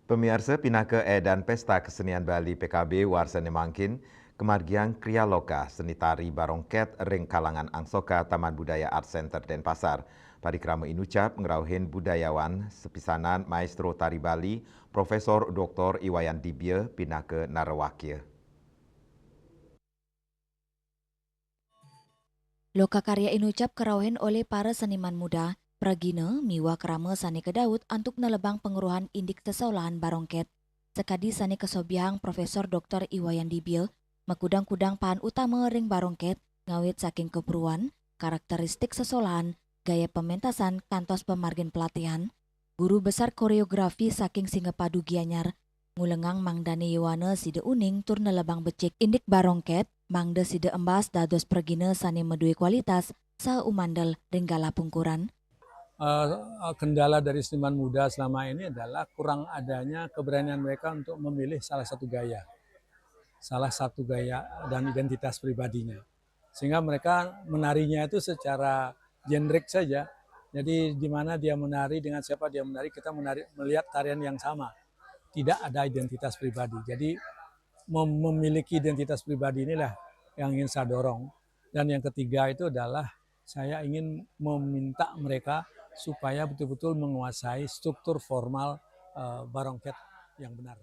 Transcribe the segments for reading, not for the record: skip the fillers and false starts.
Pemirsa Pinaka dan Pesta Kesenian Bali PKB Warsane Mangkin, kemargian Kriya Loka, seni tari barongket ring kalangan Angsoka Taman Budaya Art Center Denpasar. Parikrama inucap ngerauhin budayawan sepisanan Maestro Tari Bali, Profesor Dr. Iwayan Dibye Pinaka Narawakya. Loka karya inucap kerauhin oleh para seniman muda, Pragina, miwa kerama sani kedaud untuk nelebang penguruhan indik sesolahan barongket. Sekadi sani kesobiang Profesor Dr. Iwayan Dibil, mekudang-kudang pahan utama ring barongket, ngawit saking keperuan, karakteristik sesolahan, gaya pementasan kantos pemargin pelatihan, guru besar koreografi saking Singapadu Gianyar, ngulengang Mangdani Yowana side uning tur nelebang becik indik barongket, Mangde side embas dados pergine sani medui kualitas sa umandel ringgala pungkuran. Kendala dari seniman muda selama ini adalah kurang adanya keberanian mereka untuk memilih salah satu gaya dan identitas pribadinya. Sehingga mereka menarinya itu secara genrik saja. Jadi di mana dia menari, dengan siapa dia menari, kita melihat tarian yang sama. Tidak ada identitas pribadi. Jadi memiliki identitas pribadi inilah yang ingin saya dorong. Dan yang ketiga itu adalah saya ingin meminta mereka supaya betul-betul menguasai struktur formal barongket yang benar.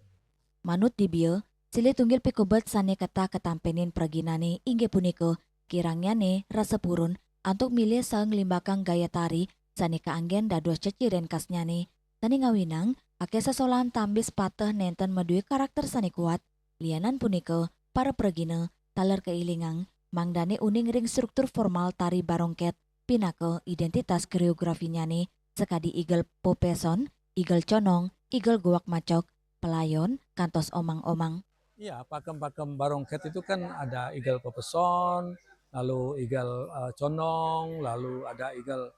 Manut Dibil, sili tunggil pikobet sane kata ketampenin perginane ingge puniko kirangnyane rasa purun untuk milih sang limbakang gaya tari sane kaanggen dados ceciren kasnyane. Tani ngawinang, ake sesolahan tambis pateh nenten medui karakter sane kuat, lianan puniko para pergina taler keilingang mangdane uning ring struktur formal tari barongket pinake identitas koreografinya nih sekadi igel popeson, igel conong, igel guak macok, pelayon, kantos omang-omang. Iya, pakem-pakem barongket itu kan ada igal pepeson, lalu igal condong, lalu ada igal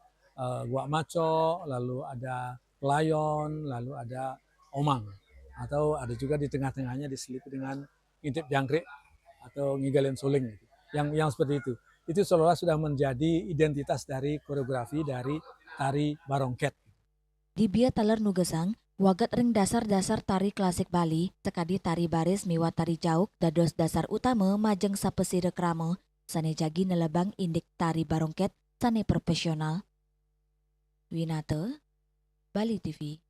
guak maco, lalu ada pelayon, lalu ada omang. Atau ada juga di tengah-tengahnya diselipi dengan intip jangkrik atau ngigalin suling. Gitu. Yang seperti itu. Itu seolah-olah sudah menjadi identitas dari koreografi dari tari barongket. Di bia taler nugesang, wagat ring dasar-dasar tari klasik Bali, sekadi tari baris miwa tari jauk dados dasar utama majeng sapesire krama, sane jagi nelebang indik tari barongket sane profesional. Winate, Bali TV.